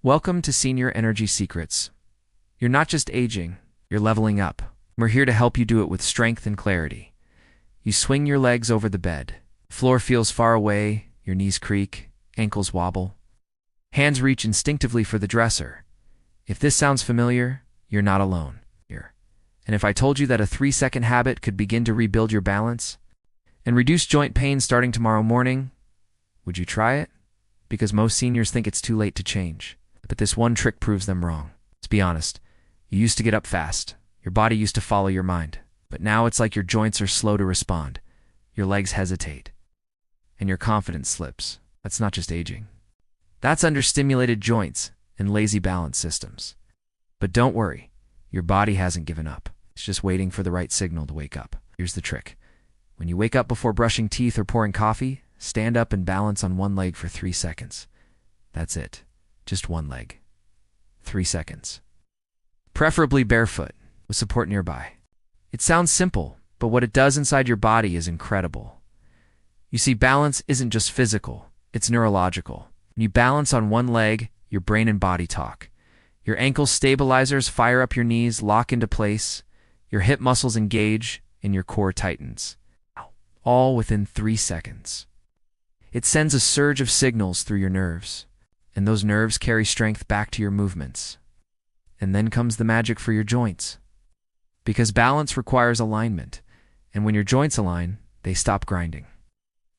Welcome to Senior Energy Secrets. You're not just aging, you're leveling up. We're here to help you do it with strength and clarity. You swing your legs over the bed. Floor feels far away, your knees creak, ankles wobble. Hands reach instinctively for the dresser. If this sounds familiar, you're not alone here. And if I told you that a 3-second habit could begin to rebuild your balance and reduce joint pain starting tomorrow morning, would you try it? Because most seniors think it's too late to change. But this one trick proves them wrong. Let's be honest. You used to get up fast. Your body used to follow your mind. But now it's like your joints are slow to respond. Your legs hesitate. And your confidence slips. That's not just aging. That's understimulated joints and lazy balance systems. But don't worry. Your body hasn't given up. It's just waiting for the right signal to wake up. Here's the trick. When you wake up before brushing teeth or pouring coffee, stand up and balance on one leg for 3 seconds. That's it. Just one leg. 3 seconds. Preferably barefoot, with support nearby. It sounds simple, but what it does inside your body is incredible. You see, balance isn't just physical, it's neurological. When you balance on one leg, your brain and body talk. Your ankle stabilizers fire up your knees, lock into place, your hip muscles engage, and your core tightens. All within 3 seconds. It sends a surge of signals through your nerves, and those nerves carry strength back to your movements. And then comes the magic for your joints. Because balance requires alignment, and when your joints align, they stop grinding.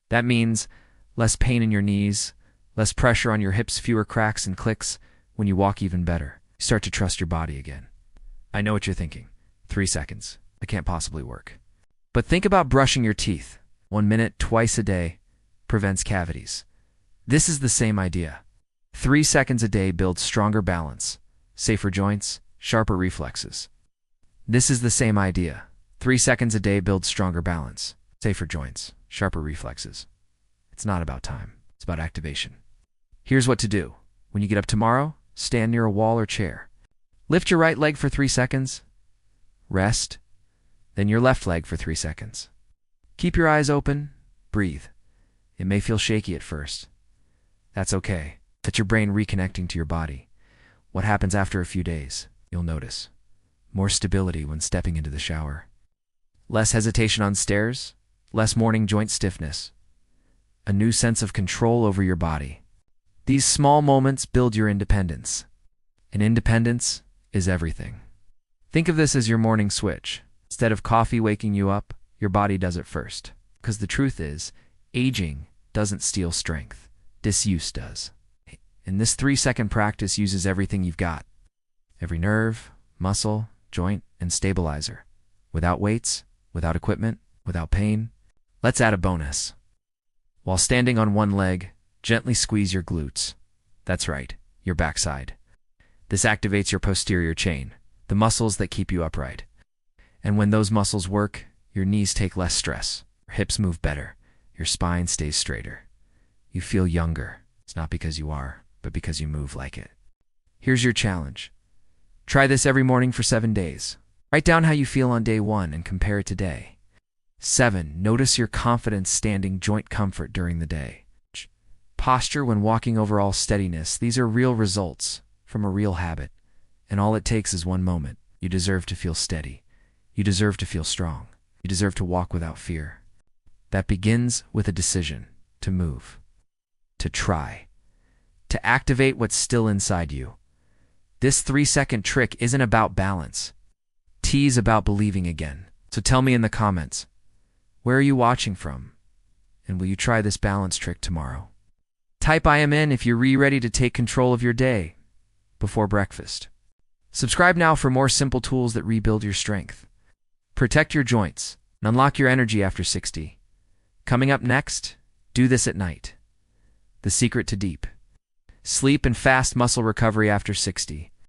That means less pain in your knees, less pressure on your hips, fewer cracks and clicks. When you walk, even better. You start to trust your body again. I know what you're thinking. 3 seconds. That can't possibly work. But think about brushing your teeth. 1 minute, twice a day, prevents cavities. This is the same idea. 3 seconds a day builds stronger balance, safer joints, sharper reflexes. This is the same idea. 3 seconds a day builds stronger balance, safer joints, sharper reflexes. It's not about time. It's about activation. Here's what to do. When you get up tomorrow, stand near a wall or chair. Lift your right leg for 3 seconds. Rest. Then your left leg for 3 seconds. Keep your eyes open. Breathe. It may feel shaky at first. That's okay. That's your brain reconnecting to your body. What happens after a few days? You'll notice. More stability when stepping into the shower. Less hesitation on stairs. Less morning joint stiffness. A new sense of control over your body. These small moments build your independence. And independence is everything. Think of this as your morning switch. Instead of coffee waking you up, your body does it first. Because the truth is, aging doesn't steal strength. Disuse does. And this 3-second practice uses everything you've got. Every nerve, muscle, joint, and stabilizer. Without weights, without equipment, without pain. Let's add a bonus. While standing on one leg, gently squeeze your glutes. That's right, your backside. This activates your posterior chain, the muscles that keep you upright. And when those muscles work, your knees take less stress, your hips move better, your spine stays straighter. You feel younger. It's not because you are, but because you move like it. Here's your challenge. Try this every morning for 7 days. Write down how you feel on day 1 and compare it to day 7. Notice your confidence, standing, joint comfort during the day. Posture when walking, overall steadiness. These are real results from a real habit. And all it takes is 1 moment. You deserve to feel steady. You deserve to feel strong. You deserve to walk without fear. That begins with a decision to move, to try, to activate what's still inside you. This 3-second trick isn't about balance. T is about believing again. So tell me in the comments, where are you watching from? And will you try this balance trick tomorrow? Type I am in if you're ready to take control of your day before breakfast. Subscribe now for more simple tools that rebuild your strength. Protect your joints and unlock your energy after 60. Coming up next, do this at night. The secret to deep sleep and fast muscle recovery after 60.